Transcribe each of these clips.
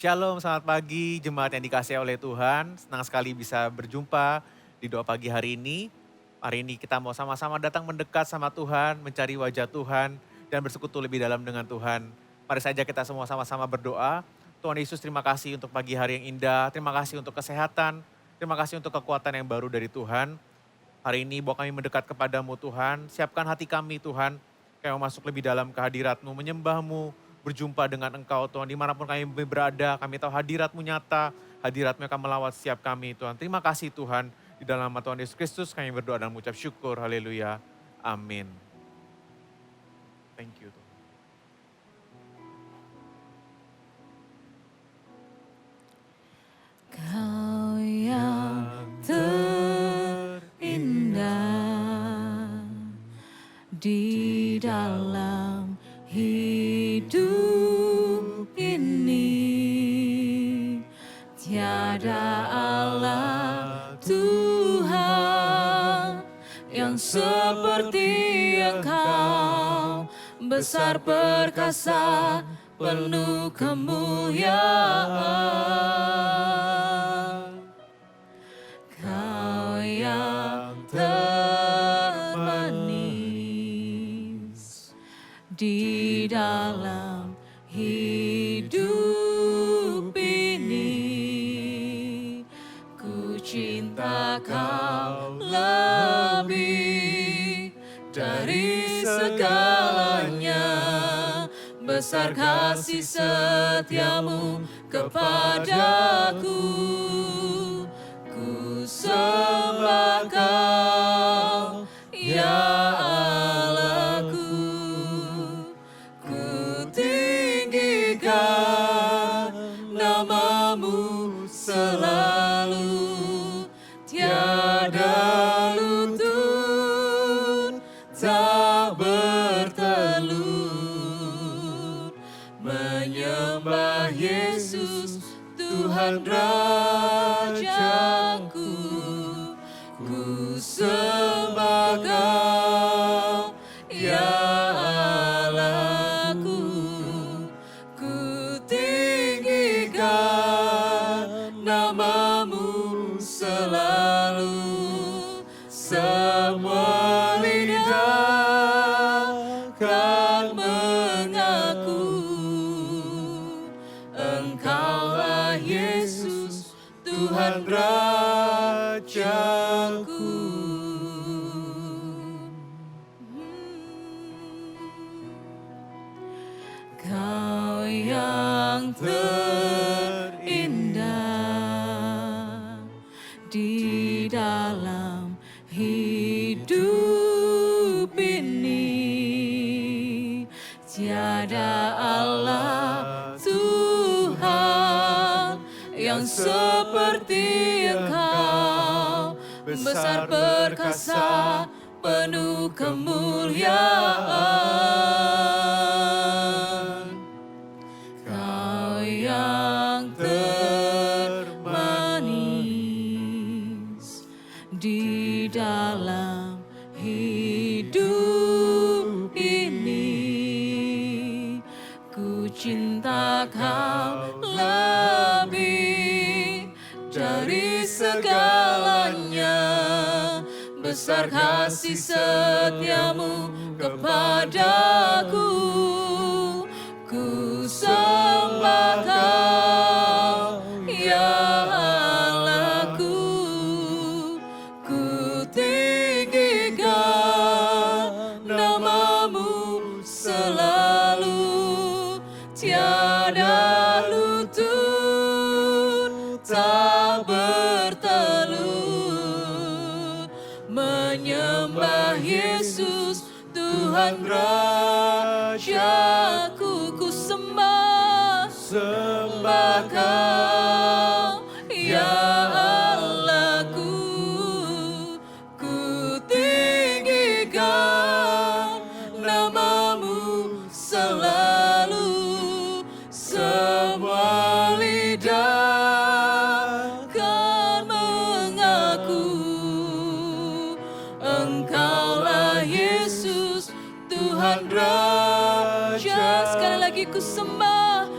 Shalom, selamat pagi jemaat yang dikasihi oleh Tuhan. Senang sekali bisa berjumpa di doa pagi hari ini. Hari ini kita mau sama-sama datang mendekat sama Tuhan, mencari wajah Tuhan, dan bersekutu lebih dalam dengan Tuhan. Mari saja kita semua sama-sama berdoa. Tuhan Yesus, terima kasih untuk pagi hari yang indah, terima kasih untuk kesehatan, terima kasih untuk kekuatan yang baru dari Tuhan. Hari ini bawa kami mendekat kepadamu Tuhan, siapkan hati kami Tuhan, kami mau masuk lebih dalam kehadirat-Mu, menyembah-Mu, berjumpa dengan Engkau Tuhan, dimanapun kami berada, kami tahu hadirat-Mu nyata, hadirat-Mu akan melawat setiap kami Tuhan. Terima kasih Tuhan, di dalam nama Tuhan Yesus Kristus kami berdoa dan mengucap syukur, haleluya, amin. Thank you Tuhan. Kau yang terindah di dalam hidup ini, tiada Allah Tuhan yang seperti Engkau, besar perkasa, penuh kemuliaan. Kau yang termanis di dalam hidup ini, ku cinta Kau lebih dari segalanya. Besar kasih setiamu kepadaku, ku sembah Kau, ya Allahku. Ku tinggikan namamu selalu, tiada lutut tak bertelur. Menyembah Yesus, Tuhan Rajaku, ku sembah Kau, ya Allahku. Ku tinggikan namamu selalu, semua lidah kan mengaku Engkaulah Yesus, Tuhan Rajaku. Kau yang terindah di dalam hidup ini, tiada Allah Tuhan yang seperti Engkau, besar perkasa, penuh kemuliaan. Kau yang termanis di dalam hidup ini, ku cinta Kau lebih dari segalanya. Besar kasih setiamu kepadaku, ku sembah Kau, ya Allahku. Ku tinggikan namamu selalu, tiada lutut tak bertelur. Menyembah Yesus, Tuhan Rajaku, ku sembah Kau, ya Allahku. Ku tinggikan namamu selalu, semua lidah kan mengaku Engkaulah Yesus, Tuhan Raja. Sekali lagi ku sembah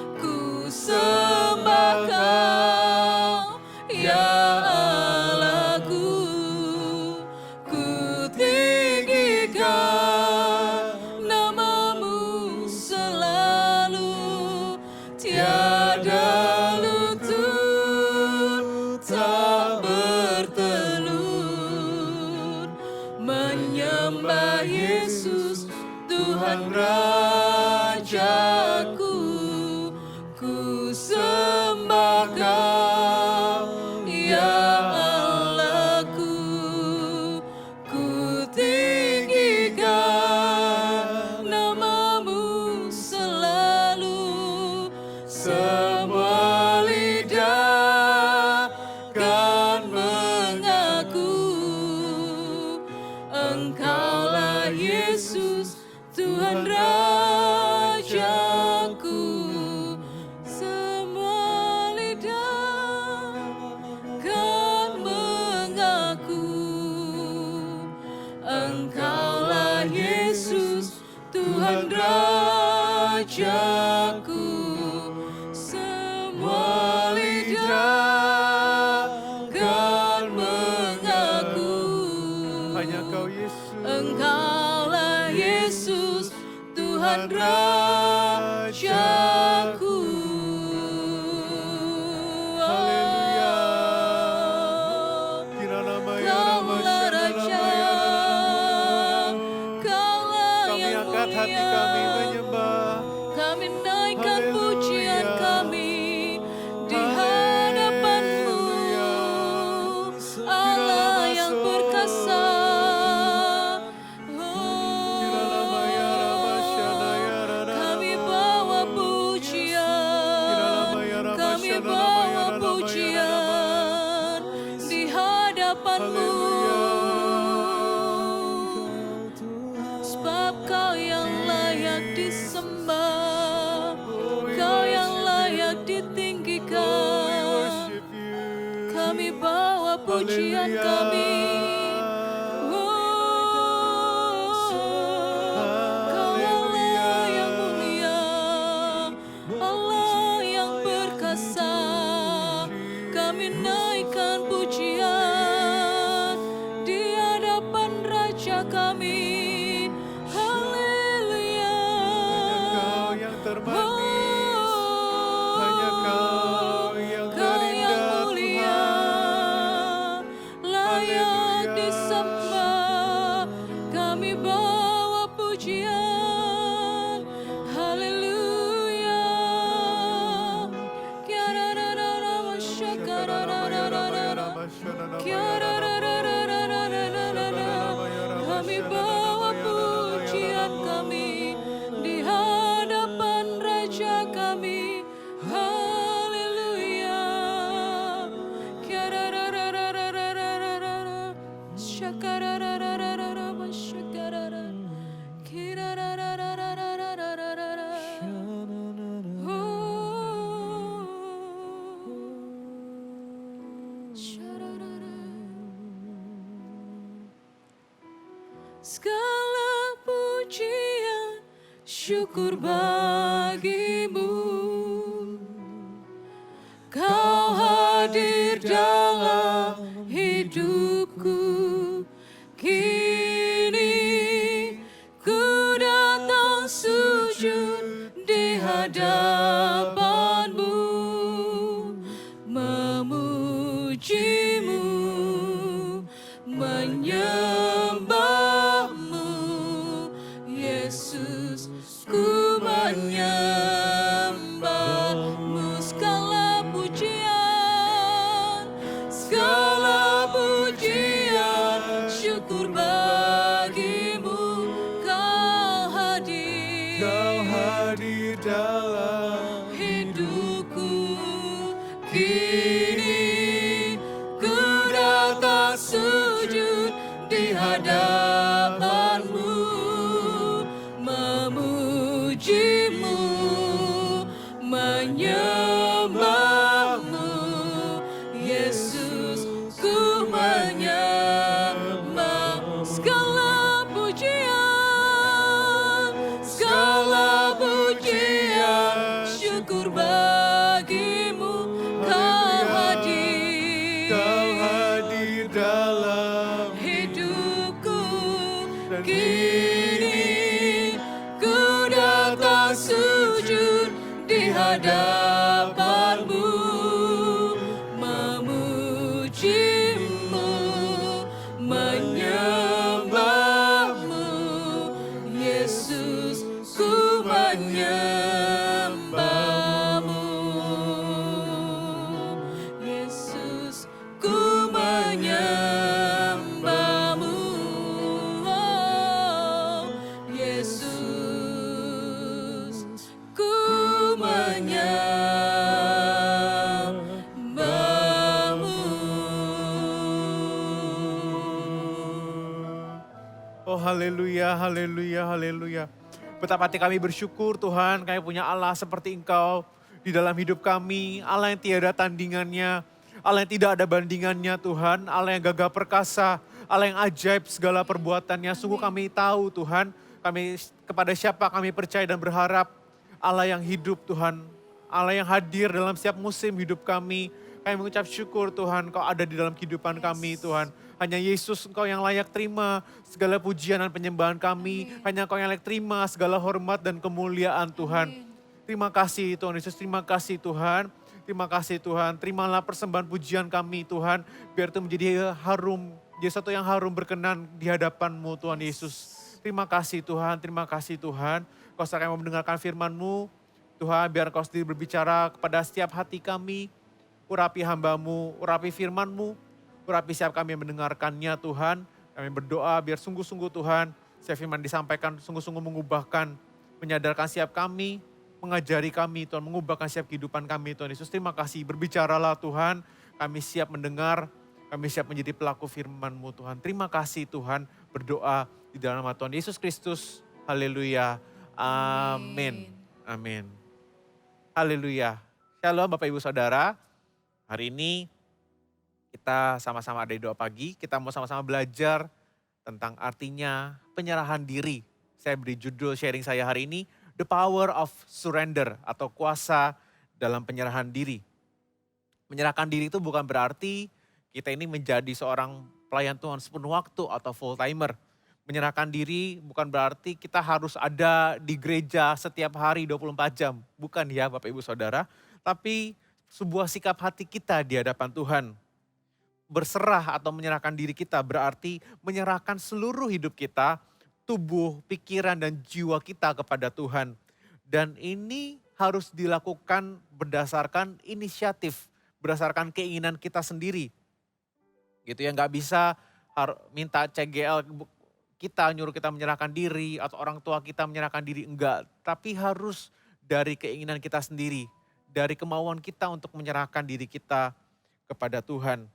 menyembah Yesus Tuhan Rajaku. Ku sembah Kau ya Allahku, ku tinggikan namamu selalu. Semua lidah kan mengaku Engkaulah Yesus Tuhan Rajaku. Semua lidah kan mengaku Engkaulah Yesus Tuhan Rajaku. Semua lidah kan mengaku Hanya Kau Yesus. Engkaulah Yesus Tuhan Rajaku. Haleluya. Kirana Maya Rama Kaulah Raja, Kaulah Kami yang angkat hati mulia. kami menyembah. Kami naikkan Haleluya. pujian kami di hadapan-Mu, Allah yang perkasa. Kirana Maya Rama Shanaya Rana. Kami bawa pujian, Maya Rama kami Shana bawa Maya Rana Maya pujian di hadapan-Mu. Sebab Kau yang layak disembah, Kau yang layak ditinggikan. Worship you. Kami bawa pujian kami. Kau Allah yang mulia, Allah yang perkasa. Kami naikkan pujian di hadapan Raja kami. Haleluya. Kau yang termanis, hanya Kau yang Kau yang terindah mulia, Tuhan. layak Haleluya. disembah. Kami bawa pujian. Haleluya. Kiarararara, syakarararara. Kiarararararararara. Kami bawa pujian kami di hadapan Raja kami. Haleluya. Kiarararararararara. Syakarararararara, syakarara. Kirarararararararara. Syararara. Segala pujian syukur bagimu, Kau hadir dalam hidupku. Kini ku datang sujud di hadapan-Mu, memujimu, menyembah-Mu, Yesus. Ku menyembah-Mu. Segala pujian, segala pujian syukur bagimu. Kau hadir dalam hidupku. Kini ku datang sujud di hadapan-Mu, memujimu, menyembah-Mu, Yesus. Ku menyembah. Segala pujian, segala pujian syukur bagimu. Kau hadir dalam hidupku. dan Kini ku datang sujud di hadapan-Mu, memujimu, menyembah. Oh haleluya, haleluya, haleluya. Betapa hati kami bersyukur Tuhan, kami punya Allah seperti Engkau di dalam hidup kami. Allah yang tiada tandingannya, Allah yang tidak ada bandingannya Tuhan. Allah yang gagah perkasa, Allah yang ajaib segala perbuatannya. Sungguh kami tahu Tuhan, kami kepada siapa kami percaya dan berharap. Allah yang hidup Tuhan, Allah yang hadir dalam setiap musim hidup kami. Kami mengucap syukur Tuhan, Kau ada di dalam kehidupan kami Tuhan. Hanya Yesus Engkau yang layak terima segala pujian dan penyembahan kami. Hanya Engkau yang layak terima segala hormat dan kemuliaan Tuhan. Terima kasih Tuhan Yesus, terima kasih Tuhan. Terima kasih Tuhan, terimalah persembahan pujian kami Tuhan. Biar itu menjadi harum, jadi satu yang harum berkenan di hadapan-Mu Tuhan Yesus. Terima kasih Tuhan, terima kasih Tuhan. Kau sekarang mau mendengarkan firman-Mu. Tuhan biar Kau sendiri berbicara kepada setiap hati kami. Urapi hamba-Mu, urapi firman-Mu. Urapi setiap kami yang mendengarkannya Tuhan. Kami berdoa biar sungguh-sungguh Tuhan, setiap firman disampaikan sungguh-sungguh mengubahkan, menyadarkan setiap kami, mengajari kami Tuhan, mengubahkan setiap kehidupan kami Tuhan Yesus. Terima kasih, berbicaralah Tuhan, kami siap mendengar, kami siap menjadi pelaku firman-Mu Tuhan. Terima kasih Tuhan, berdoa di dalam nama Tuhan Yesus Kristus. Haleluya, amin, amin. Haleluya. Shalom Bapak Ibu Saudara, hari ini kita sama-sama ada di doa pagi, kita mau sama-sama belajar tentang artinya penyerahan diri. Saya beri judul sharing saya hari ini, The Power of Surrender atau kuasa dalam penyerahan diri. Menyerahkan diri itu bukan berarti kita ini menjadi seorang pelayan Tuhan sepenuh waktu atau full timer. Menyerahkan diri bukan berarti kita harus ada di gereja setiap hari 24 jam. Bukan ya Bapak Ibu Saudara, tapi sebuah sikap hati kita di hadapan Tuhan. Berserah atau menyerahkan diri kita berarti menyerahkan seluruh hidup kita, tubuh, pikiran, dan jiwa kita kepada Tuhan. Dan ini harus dilakukan berdasarkan inisiatif, berdasarkan keinginan kita sendiri. Gitu ya, nggak bisa minta CGL kita, nyuruh kita menyerahkan diri, atau orang tua kita menyerahkan diri, enggak. Tapi harus dari keinginan kita sendiri, dari kemauan kita untuk menyerahkan diri kita kepada Tuhan.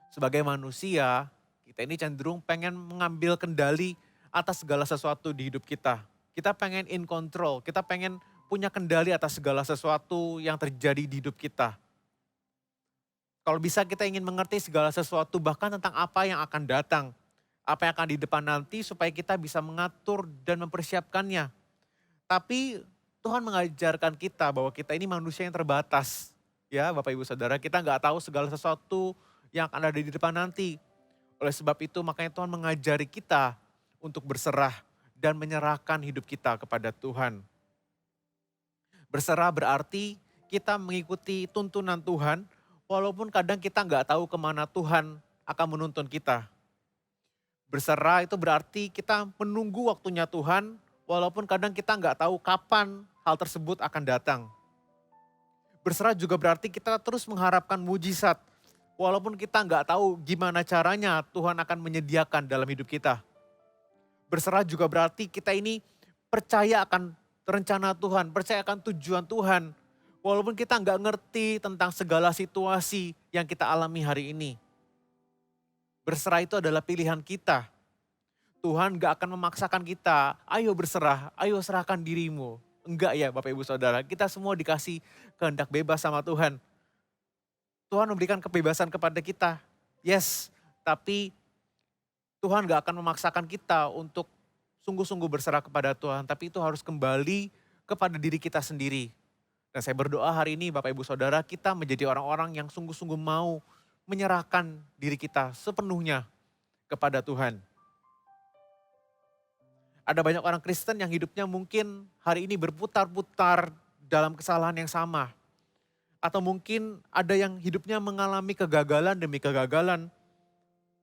Sebagai manusia, kita ini cenderung pengen mengambil kendali atas segala sesuatu di hidup kita. Kita pengen in control, kita pengen punya kendali atas segala sesuatu yang terjadi di hidup kita. Kalau bisa kita ingin mengerti segala sesuatu bahkan tentang apa yang akan datang. Apa yang akan di depan nanti supaya kita bisa mengatur dan mempersiapkannya. Tapi Tuhan mengajarkan kita bahwa kita ini manusia yang terbatas. Ya Bapak Ibu Saudara, kita nggak tahu segala sesuatu yang akan ada di depan nanti. Oleh sebab itu makanya Tuhan mengajari kita untuk berserah dan menyerahkan hidup kita kepada Tuhan. Berserah berarti kita mengikuti tuntunan Tuhan walaupun kadang kita nggak tahu kemana Tuhan akan menuntun kita. Berserah itu berarti kita menunggu waktunya Tuhan walaupun kadang kita nggak tahu kapan hal tersebut akan datang. Berserah juga berarti kita terus mengharapkan mujizat. Walaupun kita nggak tahu gimana caranya Tuhan akan menyediakan dalam hidup kita. Berserah juga berarti kita ini percaya akan rencana Tuhan, percaya akan tujuan Tuhan. Walaupun kita nggak ngerti tentang segala situasi yang kita alami hari ini. Berserah itu adalah pilihan kita. Tuhan nggak akan memaksakan kita, ayo berserah, ayo serahkan dirimu. Enggak ya Bapak Ibu Saudara, kita semua dikasih kehendak bebas sama Tuhan. Tuhan memberikan kebebasan kepada kita, yes, tapi Tuhan gak akan memaksakan kita untuk sungguh-sungguh berserah kepada Tuhan, tapi itu harus kembali kepada diri kita sendiri. Dan saya berdoa hari ini Bapak Ibu Saudara, kita menjadi orang-orang yang sungguh-sungguh mau menyerahkan diri kita sepenuhnya kepada Tuhan. Ada banyak orang Kristen yang hidupnya mungkin hari ini berputar-putar dalam kesalahan yang sama. Atau mungkin ada yang hidupnya mengalami kegagalan demi kegagalan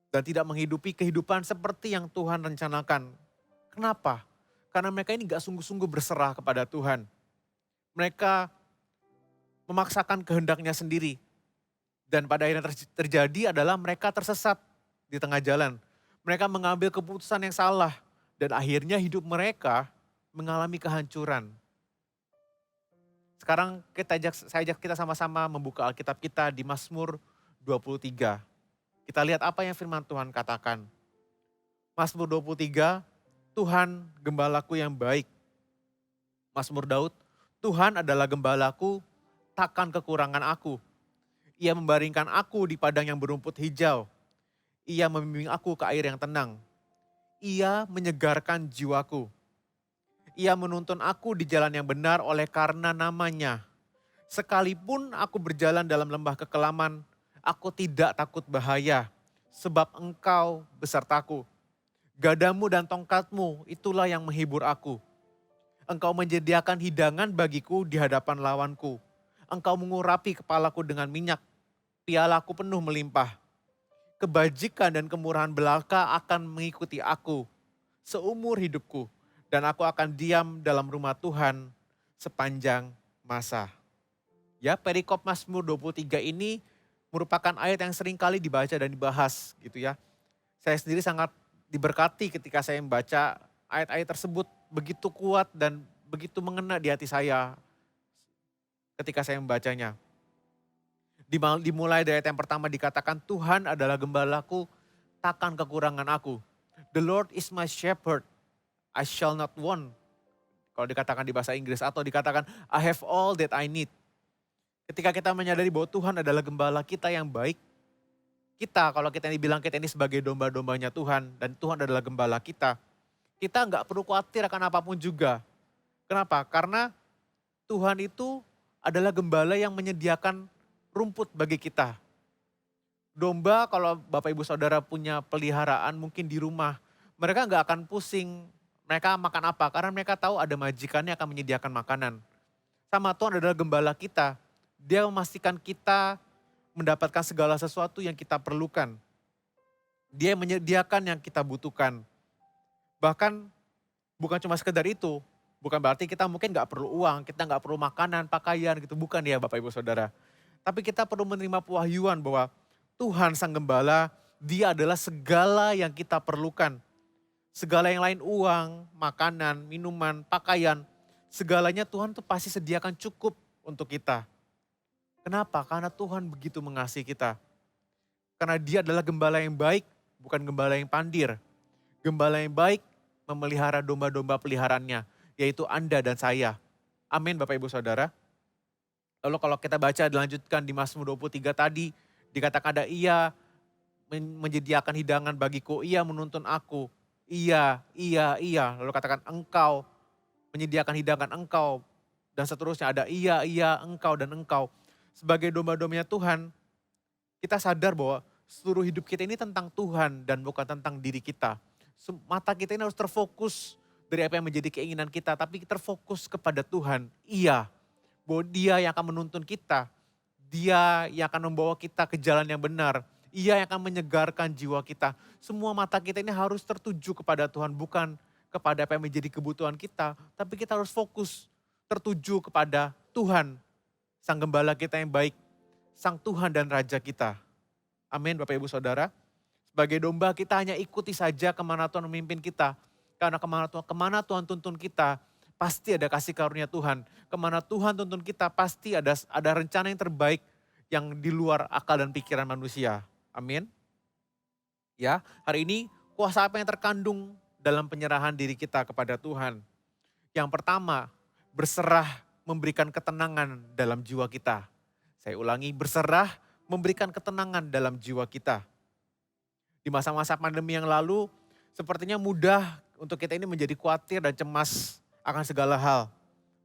dan tidak menghidupi kehidupan seperti yang Tuhan rencanakan. Kenapa? Karena mereka ini gak sungguh-sungguh berserah kepada Tuhan. Mereka memaksakan kehendaknya sendiri. Dan pada akhirnya terjadi adalah mereka tersesat di tengah jalan. Mereka mengambil keputusan yang salah dan akhirnya hidup mereka mengalami kehancuran. Sekarang saya ajak kita sama-sama membuka Alkitab kita di Mazmur 23. Kita lihat apa yang firman Tuhan katakan. Mazmur 23, Tuhan gembalaku yang baik. Mazmur Daud, Tuhan adalah gembalaku, takkan kekurangan aku. Ia membaringkan aku di padang yang berumput hijau. Ia membimbing aku ke air yang tenang. Ia menyegarkan jiwaku. Ia menuntun aku di jalan yang benar oleh karena namanya. Sekalipun aku berjalan dalam lembah kekelaman, aku tidak takut bahaya, sebab Engkau besertaku. Gadamu dan tongkatmu itulah yang menghibur aku. Engkau menyediakan hidangan bagiku di hadapan lawanku. Engkau mengurapi kepalaku dengan minyak, pialaku penuh melimpah. Kebajikan dan kemurahan belaka akan mengikuti aku seumur hidupku. Dan aku akan diam dalam rumah Tuhan sepanjang masa. Ya, perikop Mazmur 23 ini merupakan ayat yang sering kali dibaca dan dibahas gitu ya. Saya sendiri sangat diberkati ketika saya membaca ayat-ayat tersebut, begitu kuat dan begitu mengena di hati saya ketika saya membacanya. Dimulai dari ayat yang pertama dikatakan, Tuhan adalah gembalaku, takkan kekurangan aku. The Lord is my shepherd, I shall not want. Kalau dikatakan di bahasa Inggris, atau dikatakan I have all that I need. Ketika kita menyadari bahwa Tuhan adalah gembala kita yang baik, kita kalau kita dibilang kita ini sebagai domba-dombanya Tuhan dan Tuhan adalah gembala kita nggak perlu khawatir akan apapun juga. Kenapa? Karena Tuhan itu adalah gembala yang menyediakan rumput bagi kita. Domba kalau Bapak Ibu Saudara punya peliharaan mungkin di rumah, mereka nggak akan pusing mereka makan apa, karena mereka tahu ada majikannya akan menyediakan makanan. Sama Tuhan adalah gembala kita, Dia memastikan kita mendapatkan segala sesuatu yang kita perlukan. Dia menyediakan yang kita butuhkan. Bahkan bukan cuma sekedar itu, bukan berarti kita mungkin nggak perlu uang, kita nggak perlu makanan, pakaian gitu, bukan ya Bapak Ibu Saudara. Tapi kita perlu menerima pewahyuan bahwa Tuhan Sang Gembala, Dia adalah segala yang kita perlukan. Segala yang lain, uang, makanan, minuman, pakaian, segalanya Tuhan tuh pasti sediakan cukup untuk kita. Kenapa? Karena Tuhan begitu mengasihi kita. Karena Dia adalah gembala yang baik, bukan gembala yang pandir. Gembala yang baik memelihara domba-domba peliharaannya, yaitu Anda dan saya. Amin Bapak Ibu Saudara. Lalu kalau kita baca dilanjutkan di Mazmur 23 tadi, dikatakan ada Ia menyediakan hidangan bagiku, Ia menuntun aku. Iya. Lalu katakan Engkau menyediakan hidangan Engkau. Dan seterusnya ada iya, Engkau dan Engkau. Sebagai domba-dombanya Tuhan, kita sadar bahwa seluruh hidup kita ini tentang Tuhan dan bukan tentang diri kita. Mata kita ini harus terfokus dari apa yang menjadi keinginan kita, tapi terfokus kepada Tuhan. Iya, bahwa Dia yang akan menuntun kita. Dia yang akan membawa kita ke jalan yang benar. Ia yang akan menyegarkan jiwa kita. Semua mata kita ini harus tertuju kepada Tuhan, bukan kepada apa yang menjadi kebutuhan kita. Tapi kita harus fokus, tertuju kepada Tuhan, Sang Gembala kita yang baik, Sang Tuhan dan Raja kita. Amin Bapak Ibu Saudara. Sebagai domba kita hanya ikuti saja kemana Tuhan memimpin kita. Karena kemana Tuhan tuntun kita, pasti ada kasih karunia Tuhan. Kemana Tuhan tuntun kita, pasti ada rencana yang terbaik yang di luar akal dan pikiran manusia. Amin. Ya, hari ini kuasa apa yang terkandung dalam penyerahan diri kita kepada Tuhan? Yang pertama, berserah memberikan ketenangan dalam jiwa kita. Saya ulangi, berserah memberikan ketenangan dalam jiwa kita. Di masa-masa pandemi yang lalu, sepertinya mudah untuk kita ini menjadi khawatir dan cemas akan segala hal.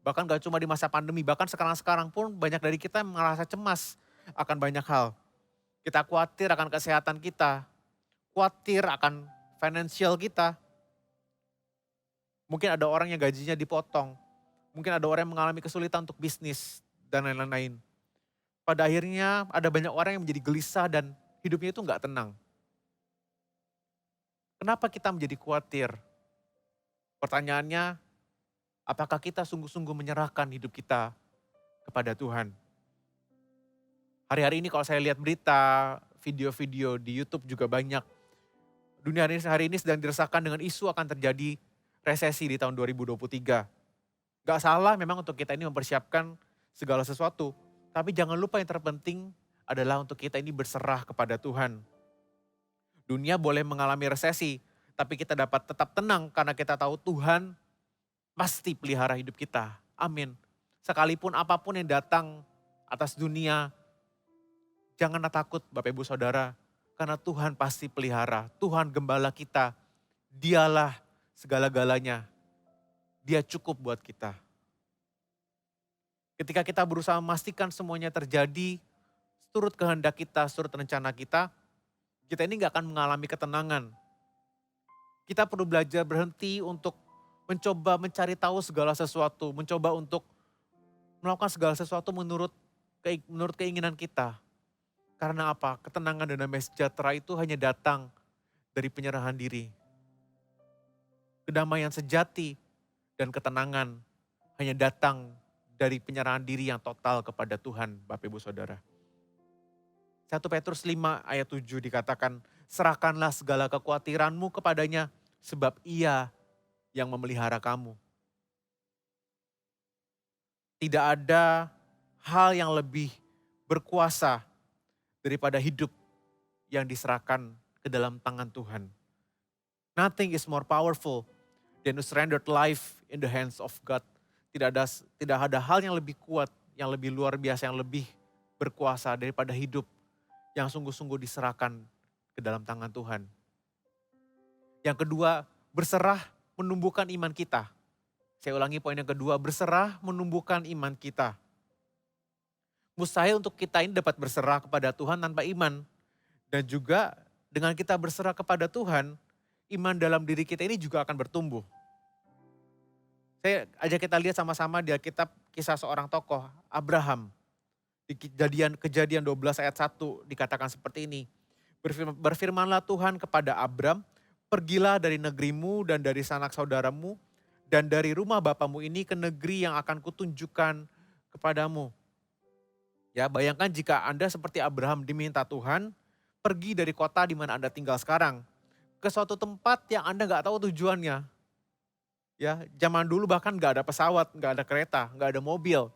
Bahkan gak cuma di masa pandemi, bahkan sekarang-sekarang pun banyak dari kita merasa cemas akan banyak hal. Kita khawatir akan kesehatan kita, khawatir akan finansial kita. Mungkin ada orang yang gajinya dipotong, mungkin ada orang yang mengalami kesulitan untuk bisnis dan lain-lain. Pada akhirnya ada banyak orang yang menjadi gelisah dan hidupnya itu gak tenang. Kenapa kita menjadi khawatir? Pertanyaannya, apakah kita sungguh-sungguh menyerahkan hidup kita kepada Tuhan? Hari-hari ini kalau saya lihat berita, video-video di YouTube juga banyak. Dunia hari ini sedang diresahkan dengan isu akan terjadi resesi di tahun 2023. Gak salah memang untuk kita ini mempersiapkan segala sesuatu. Tapi jangan lupa yang terpenting adalah untuk kita ini berserah kepada Tuhan. Dunia boleh mengalami resesi, Tapi kita dapat tetap tenang karena kita tahu Tuhan pasti pelihara hidup kita. Amin. Sekalipun apapun yang datang atas dunia, janganlah takut Bapak Ibu Saudara. Karena Tuhan pasti pelihara. Tuhan gembala kita. Dialah segala-galanya. Dia cukup buat kita. Ketika kita berusaha memastikan semuanya terjadi, turut kehendak kita, turut rencana kita ini gak akan mengalami ketenangan. Kita perlu belajar berhenti untuk mencoba mencari tahu segala sesuatu, mencoba untuk melakukan segala sesuatu menurut keinginan kita. Karena apa? Ketenangan dan damai sejahtera itu hanya datang dari penyerahan diri. Kedamaian sejati dan ketenangan hanya datang dari penyerahan diri yang total kepada Tuhan, Bapak Ibu Saudara. 1 Petrus 5 ayat 7 dikatakan, serahkanlah segala kekhawatiranmu kepadanya sebab ia yang memelihara kamu. Tidak ada hal yang lebih berkuasa daripada hidup yang diserahkan ke dalam tangan Tuhan. Nothing is more powerful than to surrender life in the hands of God. Tidak ada hal yang lebih kuat, yang lebih luar biasa, yang lebih berkuasa daripada hidup yang sungguh-sungguh diserahkan ke dalam tangan Tuhan. Yang kedua, berserah menumbuhkan iman kita. Saya ulangi poin yang kedua, berserah menumbuhkan iman kita. Mustahil untuk kita ini dapat berserah kepada Tuhan tanpa iman. Dan juga dengan kita berserah kepada Tuhan, iman dalam diri kita ini juga akan bertumbuh. Saya ajak kita lihat sama-sama di Alkitab kisah seorang tokoh, Abraham. Di kejadian 12 ayat 1 dikatakan seperti ini. Berfirmanlah Tuhan kepada Abram, pergilah dari negerimu dan dari sanak saudaramu dan dari rumah bapamu ini ke negeri yang akan kutunjukkan kepadamu. Ya, bayangkan jika Anda seperti Abraham diminta Tuhan, pergi dari kota di mana Anda tinggal sekarang ke suatu tempat yang Anda nggak tahu tujuannya. Ya, zaman dulu bahkan nggak ada pesawat, nggak ada kereta, nggak ada mobil.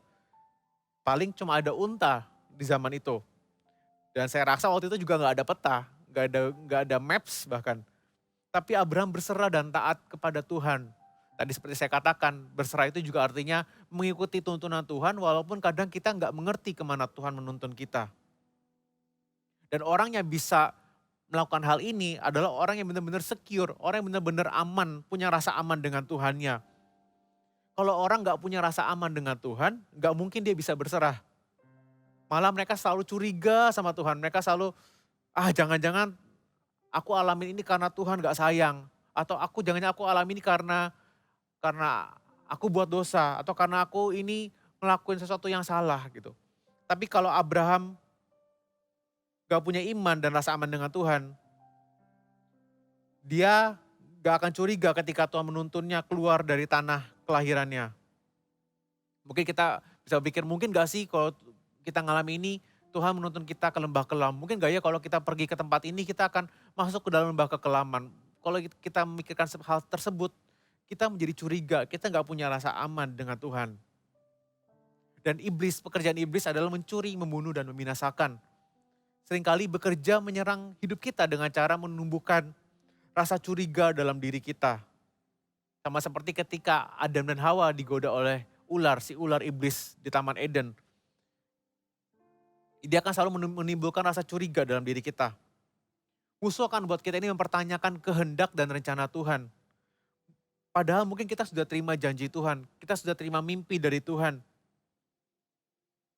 Paling cuma ada unta di zaman itu. Dan saya rasa waktu itu juga nggak ada peta, nggak ada maps bahkan. Tapi Abraham berserah dan taat kepada Tuhan. Tadi seperti saya katakan, berserah itu juga artinya mengikuti tuntunan Tuhan walaupun kadang kita nggak mengerti kemana Tuhan menuntun kita. Dan orang yang bisa melakukan hal ini adalah orang yang benar-benar secure, orang yang benar-benar aman, punya rasa aman dengan Tuhannya. Kalau orang nggak punya rasa aman dengan Tuhan, nggak mungkin dia bisa berserah. Malah mereka selalu curiga sama Tuhan. Mereka selalu, jangan-jangan aku alamin ini karena Tuhan nggak sayang. Atau jangan-jangan aku alamin ini karena aku buat dosa. Atau karena aku ini ngelakuin sesuatu yang salah gitu. Tapi kalau Abraham gak punya iman dan rasa aman dengan Tuhan, dia gak akan curiga ketika Tuhan menuntunnya keluar dari tanah kelahirannya. Mungkin kita bisa pikir, mungkin gak sih kalau kita ngalami ini, Tuhan menuntun kita ke lembah kelam. Mungkin gak ya kalau kita pergi ke tempat ini, kita akan masuk ke dalam lembah kekelaman. Kalau kita memikirkan hal tersebut, kita menjadi curiga, kita gak punya rasa aman dengan Tuhan. Dan pekerjaan iblis adalah mencuri, membunuh, dan membinasakan. Seringkali bekerja menyerang hidup kita dengan cara menumbuhkan rasa curiga dalam diri kita. Sama seperti ketika Adam dan Hawa digoda oleh si ular iblis di Taman Eden. Dia akan selalu menimbulkan rasa curiga dalam diri kita. Musuh akan buat kita ini mempertanyakan kehendak dan rencana Tuhan. Padahal mungkin kita sudah terima janji Tuhan, kita sudah terima mimpi dari Tuhan.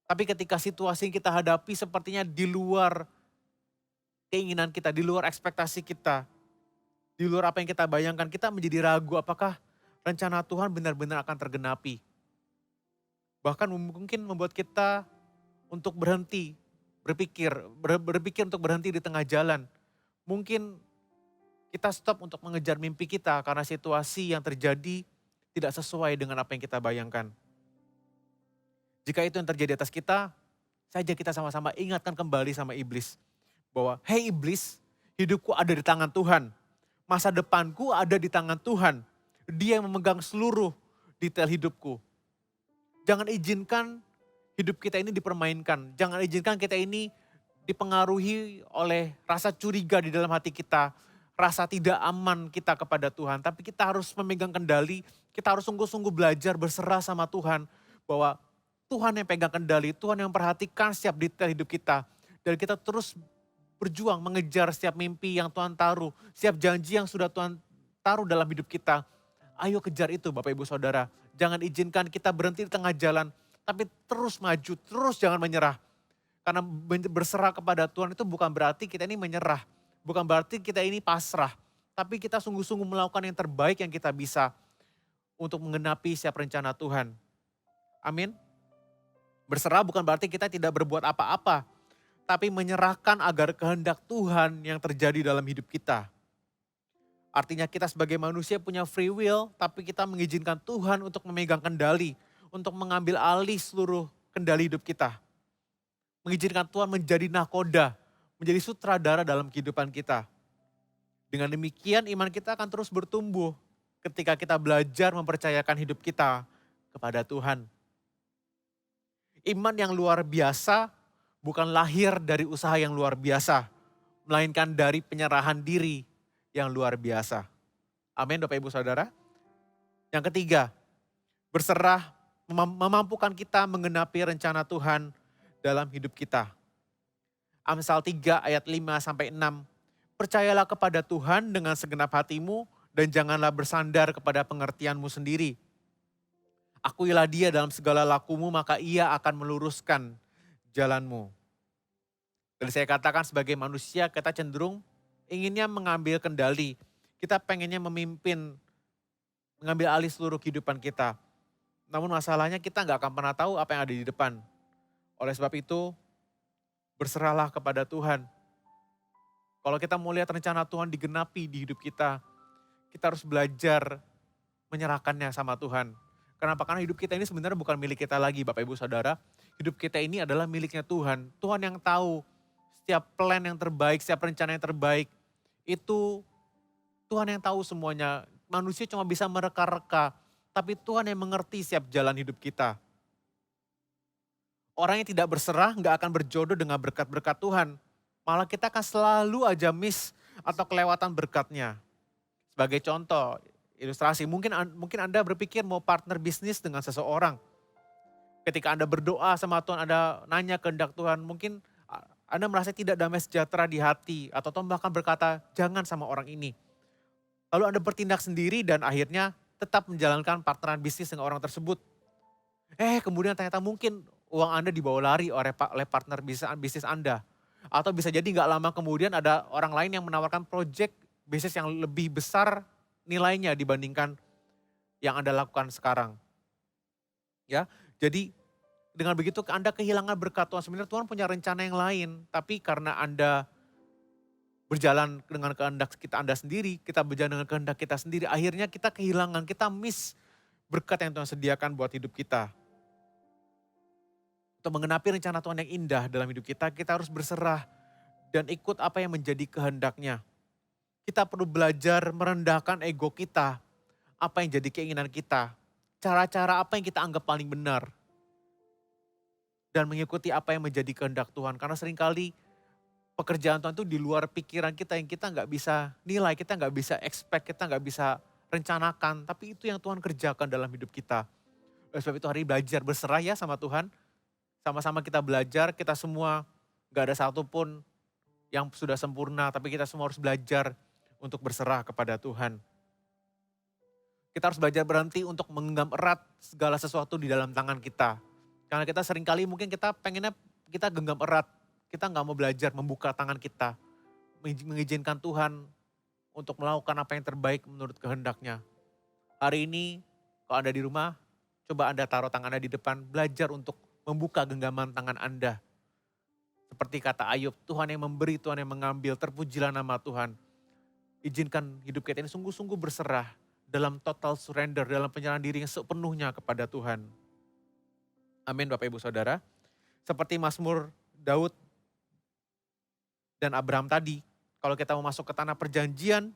Tapi ketika situasi yang kita hadapi sepertinya di luar keinginan kita, di luar ekspektasi kita, di luar apa yang kita bayangkan, kita menjadi ragu apakah rencana Tuhan benar-benar akan tergenapi. Bahkan mungkin membuat kita untuk berhenti, berpikir untuk berhenti di tengah jalan. Mungkin kita stop untuk mengejar mimpi kita karena situasi yang terjadi tidak sesuai dengan apa yang kita bayangkan. Jika itu yang terjadi atas kita, saja kita sama-sama ingatkan kembali sama iblis. Bahwa, hei iblis, hidupku ada di tangan Tuhan. Masa depanku ada di tangan Tuhan. Dia yang memegang seluruh detail hidupku. Jangan izinkan hidup kita ini dipermainkan. Jangan izinkan kita ini dipengaruhi oleh rasa curiga di dalam hati kita. rasa tidak aman kita kepada Tuhan. Tapi kita harus memegang kendali, kita harus sungguh-sungguh belajar berserah sama Tuhan. Bahwa Tuhan yang pegang kendali, Tuhan yang perhatikan setiap detail hidup kita. Dan kita terus berjuang mengejar setiap mimpi yang Tuhan taruh, setiap janji yang sudah Tuhan taruh dalam hidup kita. Ayo kejar itu Bapak Ibu Saudara. Jangan izinkan kita berhenti di tengah jalan, tapi terus maju, terus jangan menyerah. Karena berserah kepada Tuhan itu bukan berarti kita ini menyerah. Bukan berarti kita ini pasrah. Tapi kita sungguh-sungguh melakukan yang terbaik yang kita bisa untuk menggenapi setiap rencana Tuhan. Amin. Berserah bukan berarti kita tidak berbuat apa-apa. Tapi menyerahkan agar kehendak Tuhan yang terjadi dalam hidup kita. Artinya kita sebagai manusia punya free will, tapi kita mengizinkan Tuhan untuk memegang kendali. Untuk mengambil alih seluruh kendali hidup kita. Mengizinkan Tuhan menjadi nakoda, menjadi sutradara dalam kehidupan kita. Dengan demikian iman kita akan terus bertumbuh ketika kita belajar mempercayakan hidup kita kepada Tuhan. Iman yang luar biasa bukan lahir dari usaha yang luar biasa, melainkan dari penyerahan diri yang luar biasa. Amin Bapak Ibu Saudara. Yang ketiga, berserah memampukan kita menggenapi rencana Tuhan dalam hidup kita. Amsal 3 ayat 5-6. Percayalah kepada Tuhan dengan segenap hatimu dan janganlah bersandar kepada pengertianmu sendiri. Akuilah Dia dalam segala lakumu maka Ia akan meluruskan jalanmu. Dan saya katakan sebagai manusia kita cenderung inginnya mengambil kendali. Kita pengennya memimpin, mengambil alih seluruh kehidupan kita. Namun masalahnya kita nggak akan pernah tahu apa yang ada di depan. Oleh sebab itu, berserahlah kepada Tuhan. Kalau kita mau lihat rencana Tuhan digenapi di hidup kita harus belajar menyerahkannya sama Tuhan. Kenapa? Karena hidup kita ini sebenarnya bukan milik kita lagi Bapak Ibu Saudara. Hidup kita ini adalah miliknya Tuhan. Tuhan yang tahu setiap plan yang terbaik, setiap rencana yang terbaik. Itu Tuhan yang tahu semuanya. Manusia cuma bisa mereka-reka. Tapi Tuhan yang mengerti setiap jalan hidup kita. Orang yang tidak berserah nggak akan berjodoh dengan berkat-berkat Tuhan. Malah kita akan selalu aja miss atau kelewatan berkatnya. Sebagai contoh, ilustrasi, mungkin Anda berpikir mau partner bisnis dengan seseorang. Ketika Anda berdoa sama Tuhan, Anda nanya kehendak Tuhan, mungkin Anda merasa tidak damai sejahtera di hati. Atau Tuhan bahkan berkata, jangan sama orang ini. Lalu Anda bertindak sendiri dan akhirnya tetap menjalankan partneran bisnis dengan orang tersebut. Kemudian ternyata mungkin uang Anda dibawa lari oleh partner bisnis Anda. Atau bisa jadi nggak lama kemudian ada orang lain yang menawarkan proyek bisnis yang lebih besar nilainya dibandingkan yang Anda lakukan sekarang. Ya, jadi dengan begitu Anda kehilangan berkat Tuhan. Sebenarnya Tuhan punya rencana yang lain, tapi karena Anda berjalan dengan kehendak Anda sendiri, kita berjalan dengan kehendak kita sendiri, akhirnya kita kehilangan, kita miss berkat yang Tuhan sediakan buat hidup kita. Untuk menggenapi rencana Tuhan yang indah dalam hidup kita harus berserah dan ikut apa yang menjadi kehendaknya. Kita perlu belajar merendahkan ego kita, apa yang jadi keinginan kita, cara-cara apa yang kita anggap paling benar. Dan mengikuti apa yang menjadi kehendak Tuhan. Karena seringkali pekerjaan Tuhan itu di luar pikiran kita yang kita nggak bisa nilai, kita nggak bisa expect, kita nggak bisa rencanakan. Tapi itu yang Tuhan kerjakan dalam hidup kita. Oleh sebab itu hari ini belajar berserah ya sama Tuhan. Sama-sama kita belajar, kita semua gak ada satupun yang sudah sempurna, tapi kita semua harus belajar untuk berserah kepada Tuhan. Kita harus belajar berhenti untuk menggenggam erat segala sesuatu di dalam tangan kita. Karena kita seringkali mungkin kita pengennya kita genggam erat, kita gak mau belajar membuka tangan kita. Mengizinkan Tuhan untuk melakukan apa yang terbaik menurut kehendaknya. Hari ini kalau Anda di rumah, coba Anda taruh tangan Anda di depan, belajar untuk membuka genggaman tangan Anda. Seperti kata Ayub, Tuhan yang memberi, Tuhan yang mengambil, terpujilah nama Tuhan. Izinkan hidup kita ini sungguh-sungguh berserah dalam total surrender, dalam penyerahan diri yang sepenuhnya kepada Tuhan. Amin Bapak Ibu Saudara. Seperti Mazmur Daud dan Abraham tadi, kalau kita mau masuk ke tanah perjanjian,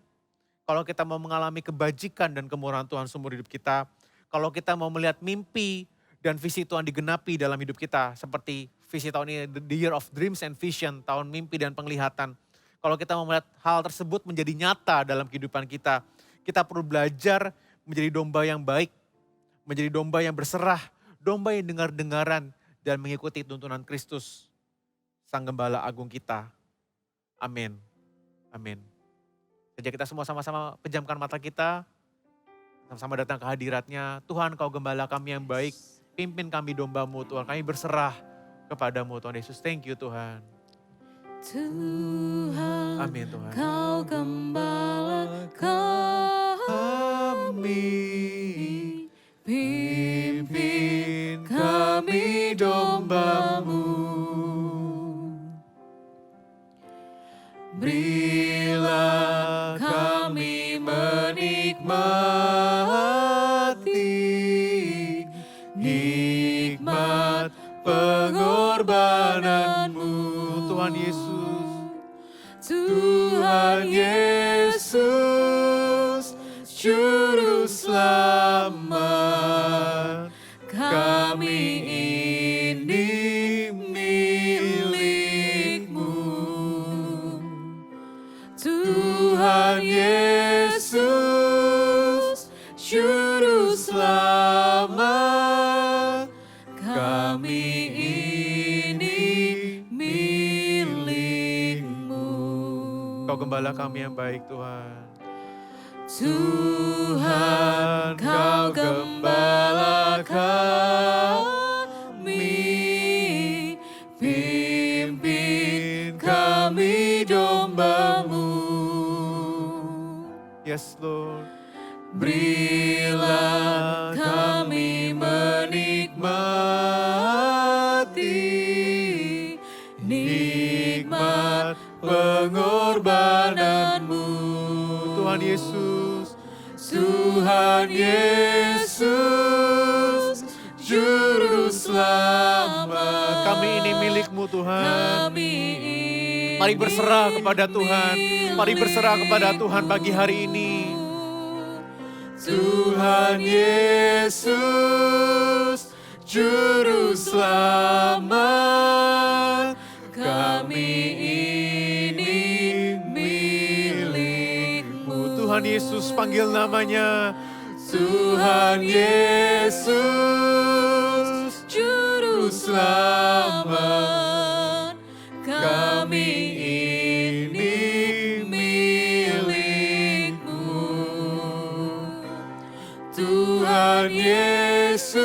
kalau kita mau mengalami kebajikan dan kemurahan Tuhan seumur hidup kita, kalau kita mau melihat mimpi dan visi Tuhan digenapi dalam hidup kita. Seperti visi tahun ini, the year of dreams and vision, tahun mimpi dan penglihatan. Kalau kita mau melihat hal tersebut menjadi nyata dalam kehidupan kita, kita perlu belajar menjadi domba yang baik, menjadi domba yang berserah, domba yang dengar-dengaran dan mengikuti tuntunan Kristus, Sang Gembala Agung kita. Amin. Amin. Saja kita semua sama-sama pejamkan mata kita, sama-sama datang ke hadirat-Nya. Tuhan, Kau Gembala kami yang baik, pimpin kami domba-Mu Tuhan, kami berserah kepadamu Tuhan Yesus. Thank you Tuhan. Tuhan, Amin Tuhan. Kau Gembala kami, pimpin kami domba-Mu. Berilah kami menikmati nikmat pengorbanan-Mu. Tuhan Yesus. Tuhan Yesus, Juru Selamat, kami ini milik-Mu. Tuhan Yesus, Juru Selamat, kami ini milik-Mu. Kau Gembala kami yang baik Tuhan. Tuhan, Kau Gembala kami, pimpin kami domba-Mu. Yes Lord. Berilah kami menikmati nikmat pengorbanan-Mu. Tuhan Yesus. Tuhan Yesus, Juru Selamat. Kami ini milik-Mu Tuhan. Kami ini Mari berserah kepada Tuhan. Mari berserah kepada Tuhan pagi hari ini. Tuhan Yesus, Juru Selamat, kami ini milik-Mu. Tuhan Yesus, panggil namanya. Tuhan Yesus, Juru Selamat, kami ini milik-Mu. Tuhan Yesus,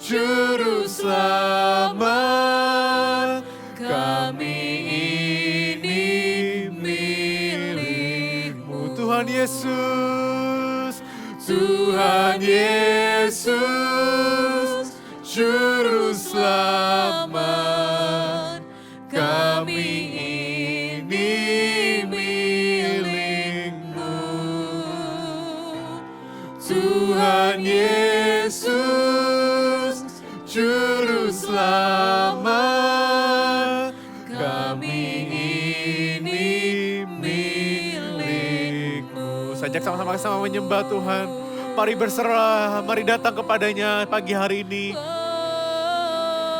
Juru Selamat, kami ini milik-Mu. Tuhan Yesus. Tuhan Yesus, Juru Selamat, kami ini milik-Mu. Tuhan Yesus, Juru Selamat, kami ini milik-Mu. Sajak sama-sama menyembah Tuhan. Mari berserah, mari datang kepadanya pagi hari ini.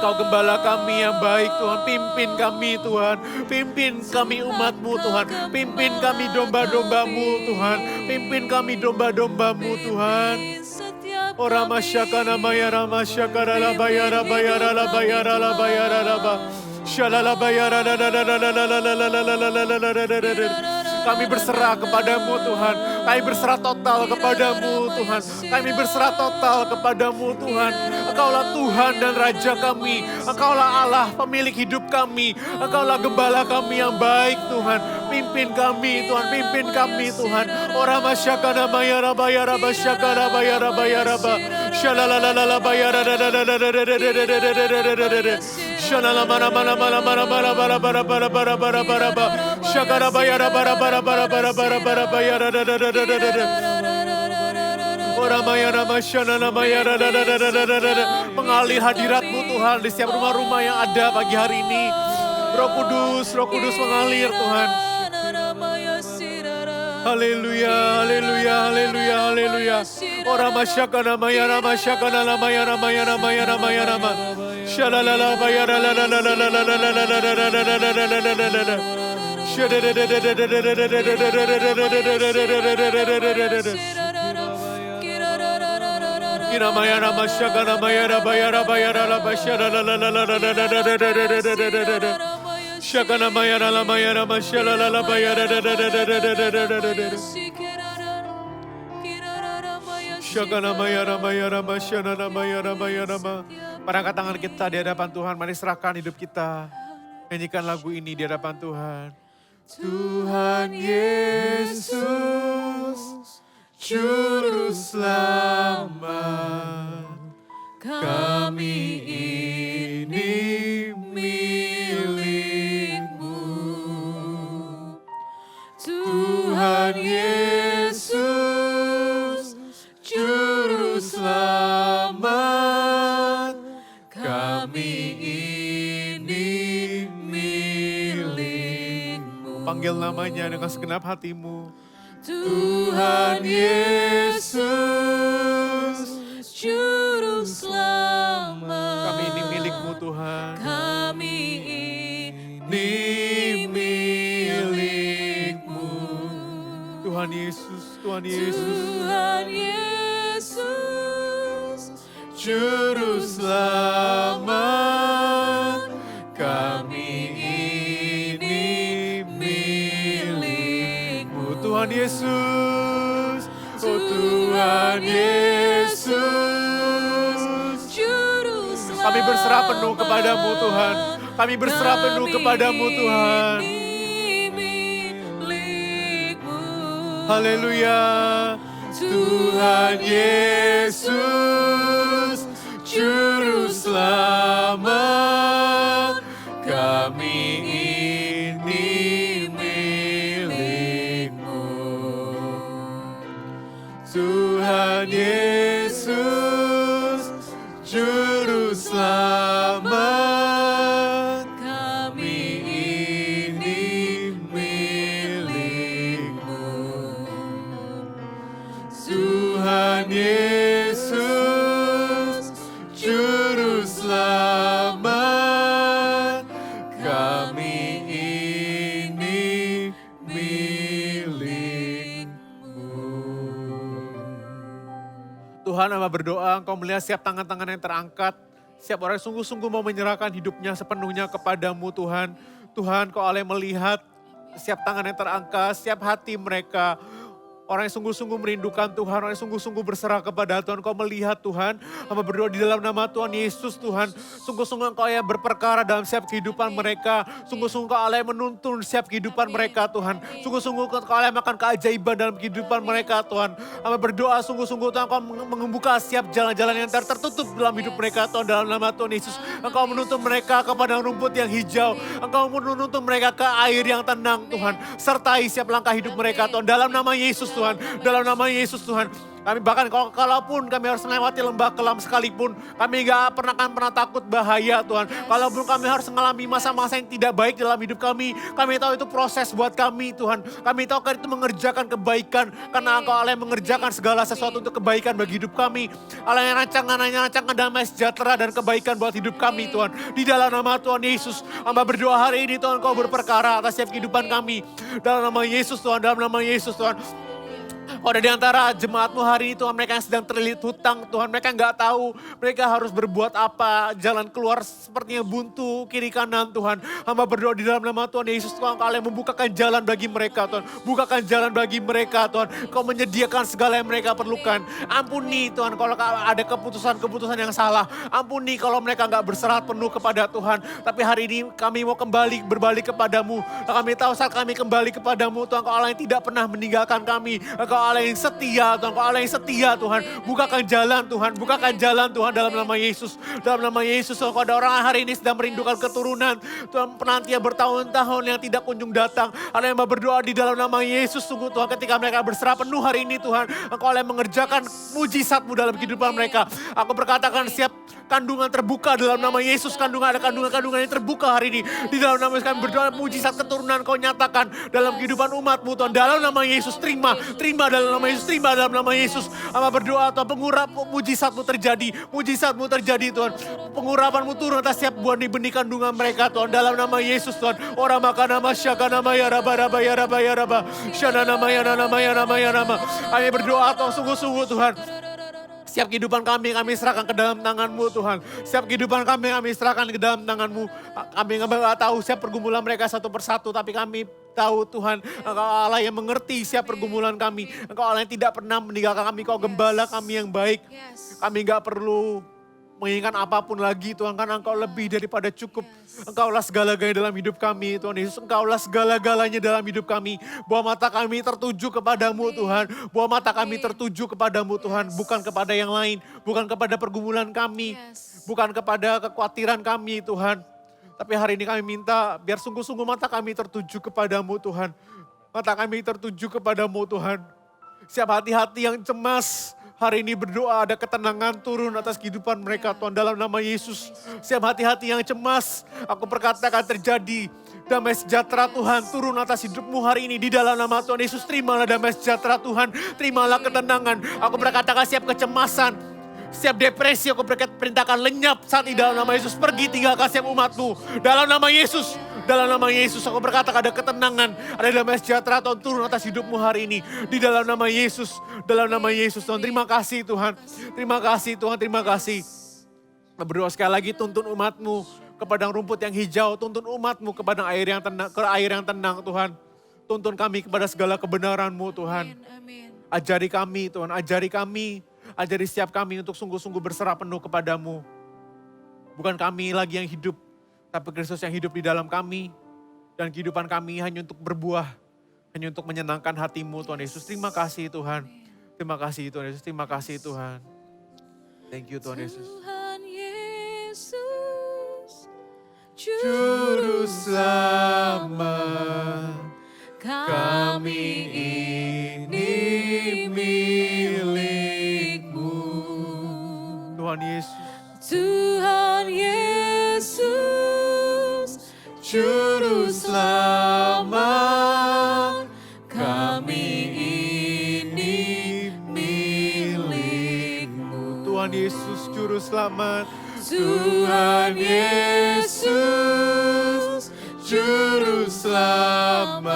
Kau Gembala kami yang baik Tuhan, pimpin kami Tuhan, pimpin kami umat-Mu Tuhan, pimpin kami domba-domba-Mu Tuhan, pimpin kami domba-domba-Mu Tuhan. Ora masyakana mayara masyakara la bayara bayara la bayara la bayara la ba. Shalala bayara la la la la la la la la la la la la la la. Kami berserah kepadamu Tuhan. Kami berserah total kepadamu Tuhan. Kami berserah total kepadamu Tuhan. Engkaulah Tuhan dan Raja kami. Engkaulah Allah pemilik hidup kami. Engkaulah Gembala kami yang baik Tuhan. Pimpin kami Tuhan, pimpin kami Tuhan. Ora masyakana bayara bayara basyakara bayara bayara ba. Shalalalala bayara da da da da da da da da da da da da da. Shalala mana mana mana mana mana bara bara bara bara bara bara ba. Shakara bayara bara bara bara bara bara bara bayara da da da da da da. Ora mayara masyana mayara da da da da da da da. Mengalir hadirat-Mu Tuhan di setiap rumah-rumah yang ada pagi hari ini. Roh Kudus mengalir Tuhan. Haleluya, haleluya, haleluya, haleluya. Ora masyakana mayara masyakana la mayara mayara mayara mayara ma. Shalalala bayara la la la la la la la la la la la la la la la la la la. Angkat tangan kita di hadapan Tuhan, mari serahkan hidup kita. Nyanyikan lagu ini di hadapan Tuhan. Tuhan Yesus, Juru Selamat, kami ini milik-Mu. Tuhan Yesus, Juru Selamat, kami ini milik-Mu. Panggil namanya dengan segenap hatimu. Tuhan Yesus, Juru Selamat, kami ini milik-Mu Tuhan. kami Ini milik-Mu. Tuhan Yesus, Tuhan Yesus, Tuhan Yesus, Juru Selamat, kami ini milik-Mu. Tuhan Yesus, oh Tuhan Yesus, Juru Selamat, kami berserah penuh kepadamu Tuhan. Kami berserah penuh kepadamu Tuhan. Haleluya. Tuhan Yesus, Juru Selamat, kami ini milik-Mu. Tuhan Yesus, Juru Selamat, kami ini milik-Mu. Tuhan Yesus, Juru Selamat, kami ini milik-Mu. Tuhan, hamba berdoa, Engkau melihat setiap tangan-tangan yang terangkat, setiap orang yang sungguh-sungguh mau menyerahkan hidupnya sepenuhnya kepadamu Tuhan. Tuhan, Kau oleh melihat setiap tangan yang terangkat, setiap hati mereka. Orang yang sungguh-sungguh merindukan Tuhan, orang yang sungguh-sungguh berserah kepada Tuhan. Kau melihat Tuhan, hamba berdoa di dalam nama Tuhan Yesus Tuhan. Sungguh-sungguh Engkau yang berperkara dalam setiap kehidupan mereka. Sungguh-sungguh Engkau Allah yang menuntun setiap kehidupan mereka Tuhan. Sungguh-sungguh Engkau Allah yang makan keajaiban dalam kehidupan mereka Tuhan. Hamba berdoa sungguh-sungguh Tuhan Engkau membuka setiap jalan-jalan yang tertutup dalam hidup mereka Tuhan. Dalam nama Tuhan Yesus, Engkau menuntun mereka kepada rumput yang hijau. Engkau menuntun mereka ke air yang tenang Tuhan. Sertai setiap langkah hidup mereka Tuhan. Dalam nama Yesus Tuhan, dalam nama Yesus Tuhan. Kami bahkan kalaupun kami harus melewati lembah kelam sekalipun, kami gak pernah takut bahaya Tuhan. Kalaupun kami harus mengalami masa-masa yang tidak baik dalam hidup kami tahu itu proses buat kami Tuhan. Kami tahu kan itu mengerjakan kebaikan, karena Engkau Allah yang mengerjakan segala sesuatu untuk kebaikan bagi hidup kami. Allah yang rancangkan damai sejahtera dan kebaikan buat hidup kami Tuhan. Di dalam nama Tuhan Yesus, hamba berdoa hari ini Tuhan, Kau berperkara atas setiap kehidupan kami. Dalam nama Yesus Tuhan, dalam nama Yesus Tuhan. Ada di antara jemaatmu hari ini Tuhan, mereka yang sedang terlilit hutang Tuhan, mereka nggak tahu mereka harus berbuat apa, jalan keluar sepertinya buntu kiri kanan Tuhan. Hamba berdoa di dalam nama Tuhan Yesus Tuhan, Kau yang membukakan jalan bagi mereka Tuhan, bukakan jalan bagi mereka Tuhan. Kau menyediakan segala yang mereka perlukan. Ampuni Tuhan kalau ada keputusan-keputusan yang salah, ampuni kalau mereka nggak berserah penuh kepada Tuhan. Tapi hari ini kami mau berbalik kepadamu. Kami tahu saat kami kembali kepadamu Tuhan, Kau Allah yang tidak pernah meninggalkan kami. Kau Allah yang setia Tuhan, Kau Allah yang setia Tuhan. Bukakan jalan Tuhan, bukakan jalan Tuhan dalam nama Yesus. Dalam nama Yesus Tuhan, kalau ada orang hari ini sedang merindukan keturunan Tuhan, penantian bertahun-tahun yang tidak kunjung datang. Allah yang berdoa di dalam nama Yesus, sungguh Tuhan ketika mereka berserah penuh hari ini Tuhan, Engkau Allah yang mengerjakan mujizat-Mu dalam kehidupan mereka. Aku berkatakan siap kandungan terbuka dalam nama Yesus. Ada kandungan yang terbuka hari ini. Di dalam nama Yesus kami berdoa mujizat keturunan Kau nyatakan dalam kehidupan umat-Mu Tuhan. Dalam nama Yesus terima dalam nama Yesus, terima dalam nama Yesus. Hamba berdoa Tuhan, mujizat-Mu terjadi. Mujizat-Mu terjadi Tuhan. Pengurapan-Mu turun atas setiap benih kandungan mereka Tuhan. Dalam nama Yesus Tuhan. Ora makana masyaka nama ya raba raba ya raba ya raba. Syana nama ya nama ya nama ya nama. Kami berdoa Tuhan sungguh-sungguh Tuhan. Setiap kehidupan kami serahkan ke dalam tangan-Mu Tuhan. Setiap kehidupan kami serahkan ke dalam tangan-Mu. Kami nggak tahu setiap pergumulan mereka satu persatu, tapi kami tahu Tuhan, Engkau Allah yang mengerti setiap pergumulan kami. Engkau Allah yang tidak pernah meninggalkan kami, Engkau gembala kami yang baik. Kami nggak perlu menginginkan apapun lagi Tuhan, karena Engkau lebih daripada cukup. Engkaulah segala-galanya dalam hidup kami Tuhan Yesus. Engkaulah segala-galanya dalam hidup kami. Bawa mata kami tertuju kepadamu Tuhan. Bawa mata kami tertuju kepadamu Tuhan. Bukan kepada yang lain. Bukan kepada pergumulan kami. Bukan kepada kekhawatiran kami Tuhan. Tapi hari ini kami minta biar sungguh-sungguh mata kami tertuju kepadamu Tuhan. Mata kami tertuju kepadamu Tuhan. Siap hati-hati yang cemas, hari ini berdoa ada ketenangan turun atas kehidupan mereka Tuhan dalam nama Yesus. Siap hati-hati yang cemas, aku berkatakan terjadi. Damai sejahtera Tuhan turun atas hidupmu hari ini di dalam nama Tuhan Yesus. Terimalah damai sejahtera Tuhan, terimalah ketenangan. Aku berkatakan siap kecemasan, siap depresi, aku perintahkan lenyap saat di dalam nama Yesus. Pergi tinggalkan siap umatmu dalam nama Yesus. Dalam nama Yesus aku berkata ada ketenangan, ada damai sejahtera Tuhan turun atas hidupmu hari ini. Di dalam nama Yesus, dalam nama Yesus Tuhan. Terima kasih Tuhan, terima kasih Tuhan, terima kasih. Berdoa sekali lagi tuntun umatmu ke padang rumput yang hijau, tuntun umatmu ke padang air yang tenang, ke air yang tenang Tuhan. Tuntun kami kepada segala kebenaran-Mu Tuhan. Ajari kami Tuhan, ajari kami, ajari setiap kami untuk sungguh-sungguh berserah penuh kepadamu. Bukan kami lagi yang hidup, tapi Kristus yang hidup di dalam kami. Dan kehidupan kami hanya untuk berbuah. Hanya untuk menyenangkan hati-Mu Tuhan Yesus. Terima kasih Tuhan. Terima kasih Tuhan Yesus. Terima kasih Tuhan. Thank you Tuhan Yesus. Tuhan Yesus, Juru selamat, kami ini milik-Mu. Tuhan Yesus. Tuhan Yesus, Juru selamat, kami ini milik-Mu. Tuhan Yesus Juru selamat. Tuhan Yesus Juru selamat,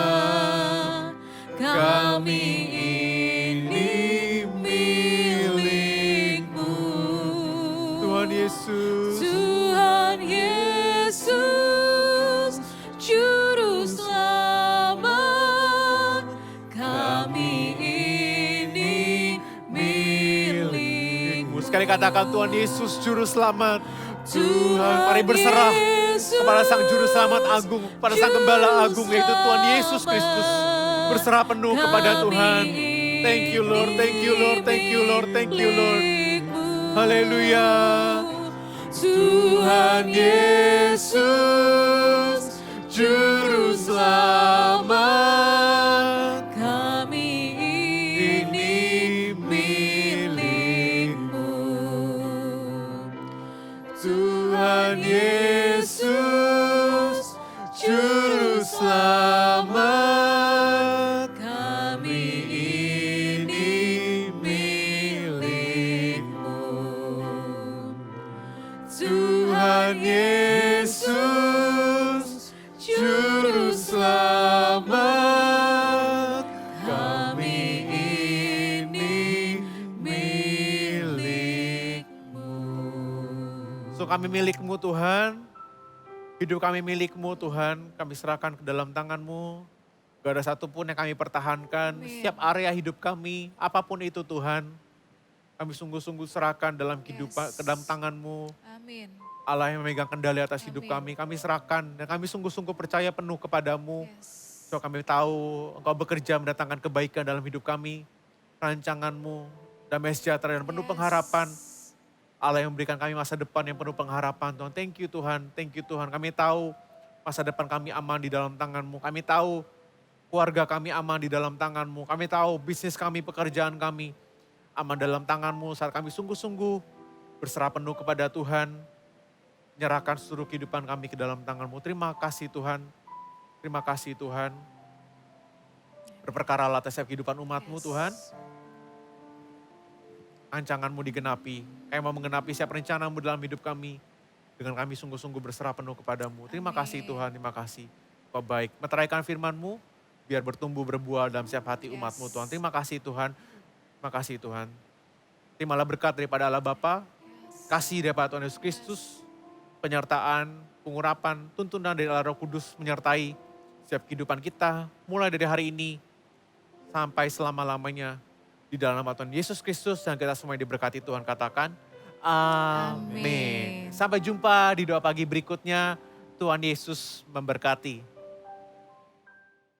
kami ini milik-Mu. Tuhan Yesus. Tuhan Yesus, Juru Selamat, kami ini milik-Mu. Sekali katakan Tuhan Yesus Juru Selamat. Tuhan, mari berserah kepada Sang Juru Selamat Agung, kepada Sang Gembala Agung, yaitu Tuhan Yesus Kristus. Berserah penuh kepada Tuhan. Thank you Lord, thank you Lord, thank you Lord, thank you Lord. Haleluya. Tuhan Yesus Juru Selamat, Kami ini milik-Mu. Tuhan Yesus Juru Selamat, kami ini milik-Mu. Tuhan Yesus Juru Selamat, kami ini milik-Mu. So kami milik-Mu Tuhan, hidup kami milik-Mu Tuhan, kami serahkan ke dalam tangan-Mu. Gak ada satupun yang kami pertahankan, Amin. setiap area hidup kami, apapun itu Tuhan. Kami sungguh-sungguh serahkan dalam kehidupan, Yes. ke dalam tangan-Mu. Amin. Allah yang memegang kendali atas hidup Amin. kami serahkan dan kami sungguh-sungguh percaya penuh kepadamu. Yes. So kami tahu Engkau bekerja mendatangkan kebaikan dalam hidup kami, rancangan-Mu, damai sejahtera dan penuh Yes. pengharapan. Allah yang memberikan kami masa depan yang penuh pengharapan Tuhan. Thank you Tuhan, thank you Tuhan. Kami tahu masa depan kami aman di dalam tangan-Mu. Kami tahu keluarga kami aman di dalam tangan-Mu. Kami tahu bisnis kami, pekerjaan kami aman dalam tangan-Mu saat kami sungguh-sungguh berserah penuh kepada Tuhan. Menyerahkan seluruh kehidupan kami ke dalam tangan-Mu. Terima kasih Tuhan. Terima kasih Tuhan. Berperkaralah atas setiap kehidupan umat-Mu Yes. Tuhan. rancangan-Mu digenapi. Kami mau menggenapi setiap rencana-Mu dalam hidup kami. Dengan kami sungguh-sungguh berserah penuh kepadamu. Terima kasih Tuhan, terima kasih. Kau baik. Meteraikan firman-Mu, biar bertumbuh berbuah dalam setiap hati umat-Mu Tuhan. Terima kasih Tuhan, terima kasih Tuhan. Terimalah berkat daripada Allah Bapa, kasih daripada Tuhan Yesus Kristus, penyertaan, pengurapan, tuntunan dari Allah Roh Kudus menyertai setiap kehidupan kita, mulai dari hari ini sampai selama-lamanya. Di dalam nama Tuhan Yesus Kristus yang kita semua diberkati Tuhan, katakan amin. Amin. Sampai jumpa di doa pagi berikutnya. Tuhan Yesus memberkati.